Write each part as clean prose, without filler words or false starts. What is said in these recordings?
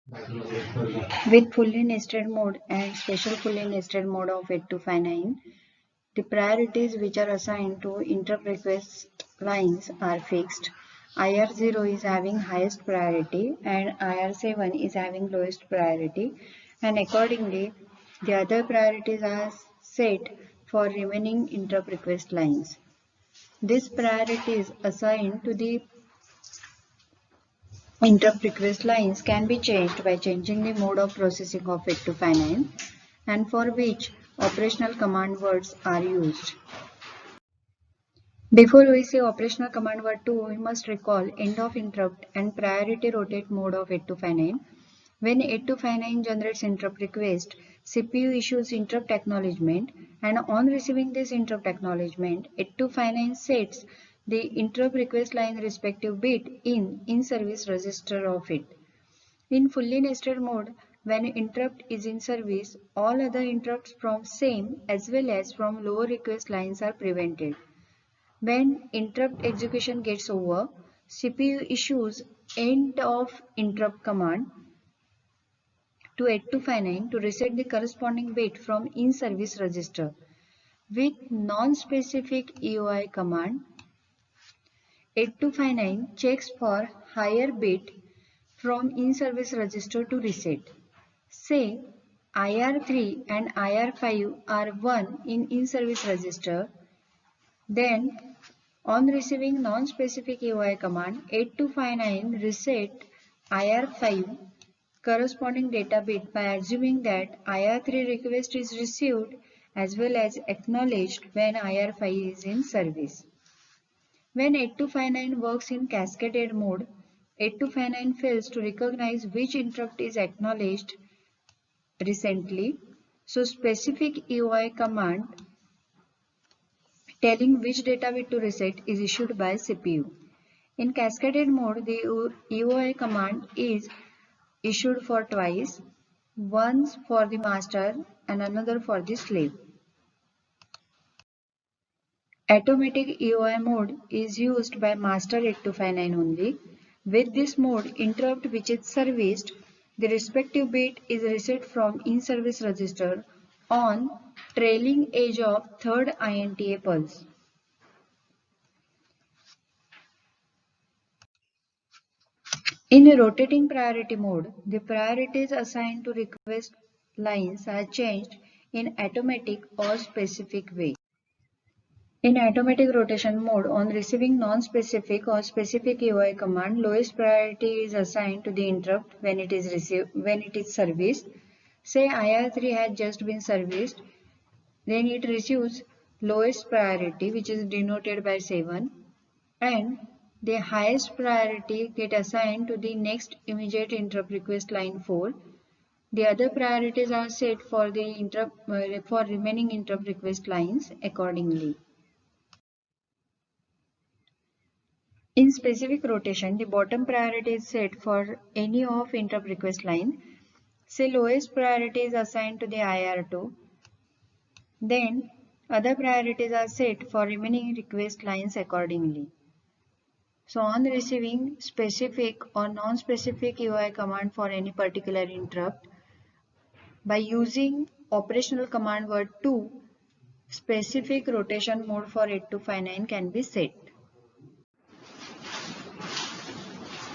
With fully nested mode and special fully nested mode of 8259, the priorities which are assigned to interrupt request lines are fixed. IR0 is having highest priority and IR7 is having lowest priority, and accordingly the other priorities are set for remaining interrupt request lines. These priorities assigned to the interrupt request lines can be changed by changing the mode of processing of 8259, and for which operational command words are used. Before we see operational command word 2, we must recall end of interrupt and priority rotate mode of 8259. When 8259 generates interrupt request, CPU issues interrupt acknowledgement, and on receiving this interrupt acknowledgement, 8259 sets the interrupt request line respective bit in service register of it. In fully nested mode, when interrupt is in service, all other interrupts from same as well as from lower request lines are prevented. When interrupt execution gets over, CPU issues end of interrupt command to 8259 to reset the corresponding bit from in-service register. With non-specific EOI command, 8259 checks for higher bit from in-service register to reset. Say IR3 and IR5 are 1 in in-service register, then on receiving non-specific EOI command, 8259 reset IR5 corresponding data bit by assuming that IR3 request is received as well as acknowledged when IR5 is in service. When 8259 works in cascaded mode, 8259 fails to recognize which interrupt is acknowledged recently, so specific EOI command telling which data bit to reset is issued by CPU. In cascaded mode, the EOI command is issued for twice, once for the master and another for the slave. Automatic EOI mode is used by master 8259 only. With this mode, interrupt which is serviced, the respective bit is reset from in-service register on trailing edge of third INTA pulse. In a rotating priority mode, the priorities assigned to request lines are changed in automatic or specific way. In automatic rotation mode, on receiving non-specific or specific EOI command, lowest priority is assigned to the interrupt when it is serviced. Say IR3 has just been serviced, then it receives lowest priority, which is denoted by 7, and the highest priority get assigned to the next immediate interrupt request line 4. The other priorities are set for the for remaining interrupt request lines accordingly. In specific rotation, the bottom priority is set for any of interrupt request line. Say lowest priority is assigned to the IR2. Then other priorities are set for remaining request lines accordingly. So on receiving specific or non-specific EOI command for any particular interrupt, by using operational command word 2, specific rotation mode for 8259 can be set.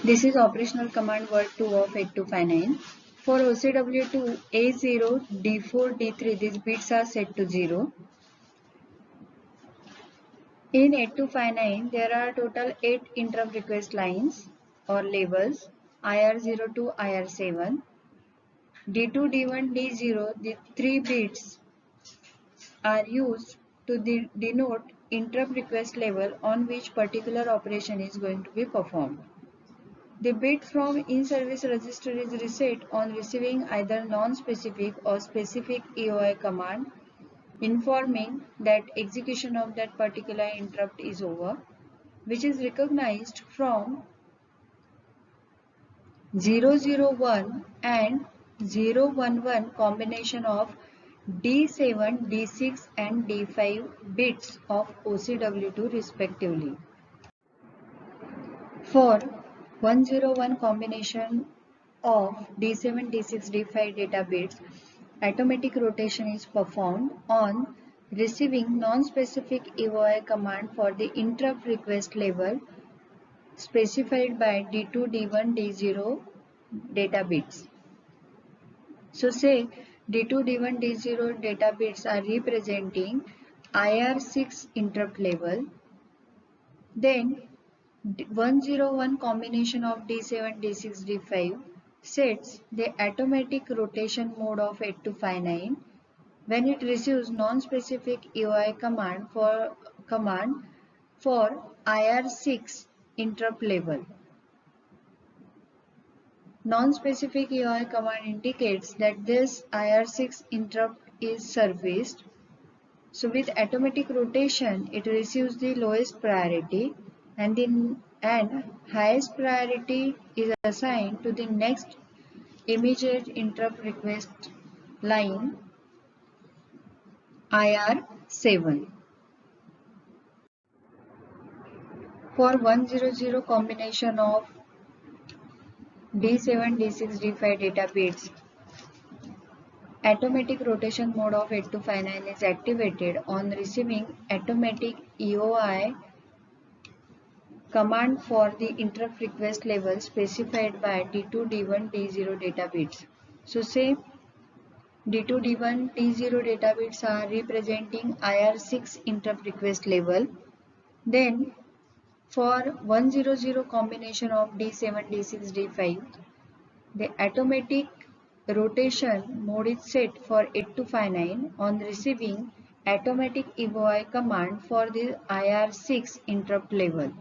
This is operational command word 2 of 8259. For OCW2 A0, D4, D3, these bits are set to 0. In 8259, there are total 8 interrupt request lines or labels IR0 to IR7. D2, D1, D0, the 3 bits are used to denote interrupt request level on which particular operation is going to be performed. The bit from in-service register is reset on receiving either non-specific or specific EOI command informing that execution of that particular interrupt is over, which is recognized from 001 and 011 combination of D7, D6 and D5 bits of OCW2 respectively. For 101 combination of D7, D6, D5 data bits, automatic rotation is performed on receiving non-specific EOI command for the interrupt request level specified by D2, D1, D0 data bits. So say D2, D1, D0 data bits are representing IR6 interrupt level. Then 101 combination of D7, D6, D5 sets the automatic rotation mode of 8259 when it receives non-specific EOI command for IR6 interrupt level. Non-specific EOI command indicates that this IR6 interrupt is serviced. So with automatic rotation, it receives the lowest priority and highest priority is assigned to the next immediate interrupt request line IR7. For 100 combination of D7, D6, D5 data bits, automatic rotation mode of 8259 is activated on receiving automatic EOI command for the interrupt request level specified by D2, D1, D0 data bits. So say D2, D1, D0 data bits are representing IR6 interrupt request level. Then for 100 combination of D7, D6, D5, the automatic rotation mode is set for 8259 on receiving automatic EOI command for the IR6 interrupt level.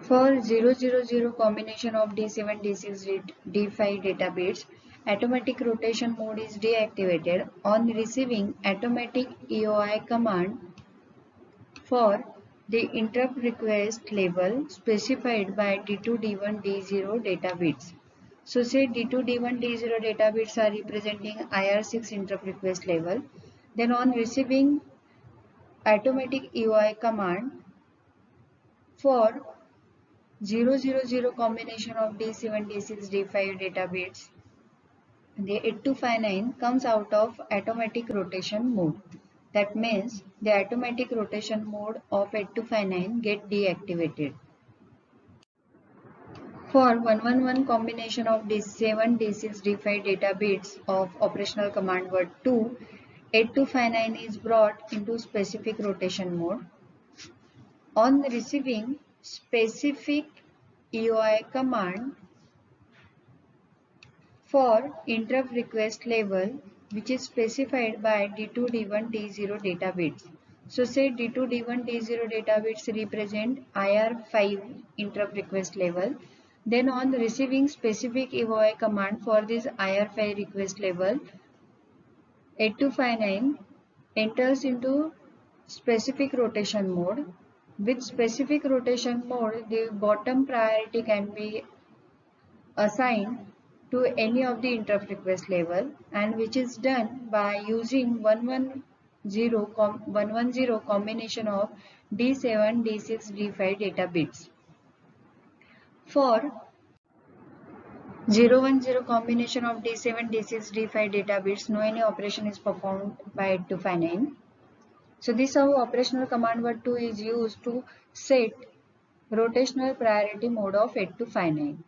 For 000 combination of D7, D6, D5 data bits, automatic rotation mode is deactivated on receiving automatic EOI command for the interrupt request level specified by D2, D1, D0 data bits. So say D2, D1, D0 data bits are representing IR6 interrupt request level. Then on receiving automatic EOI command for 000 combination of D7, D6, D5 data bits, the 8259 comes out of automatic rotation mode. That means the automatic rotation mode of 8259 get deactivated. For 111 combination of D7, D6, D5 data bits of operational command word 2, 8259 is brought into specific rotation mode. On receiving specific EOI command for interrupt request level which is specified by D2, D1, D0 data bits. So say D2, D1, D0 data bits represent IR5 interrupt request level. Then on receiving specific EOI command for this IR5 request level, 8259 enters into specific rotation mode. With specific rotation mode, the bottom priority can be assigned to any of the interrupt request level and which is done by using 110 combination of D7, D6, D5 data bits. For 010 combination of D7, D6, D5 data bits, no any operation is performed by 8259. So this how operational command word 2 is used to set rotational priority mode of 8259.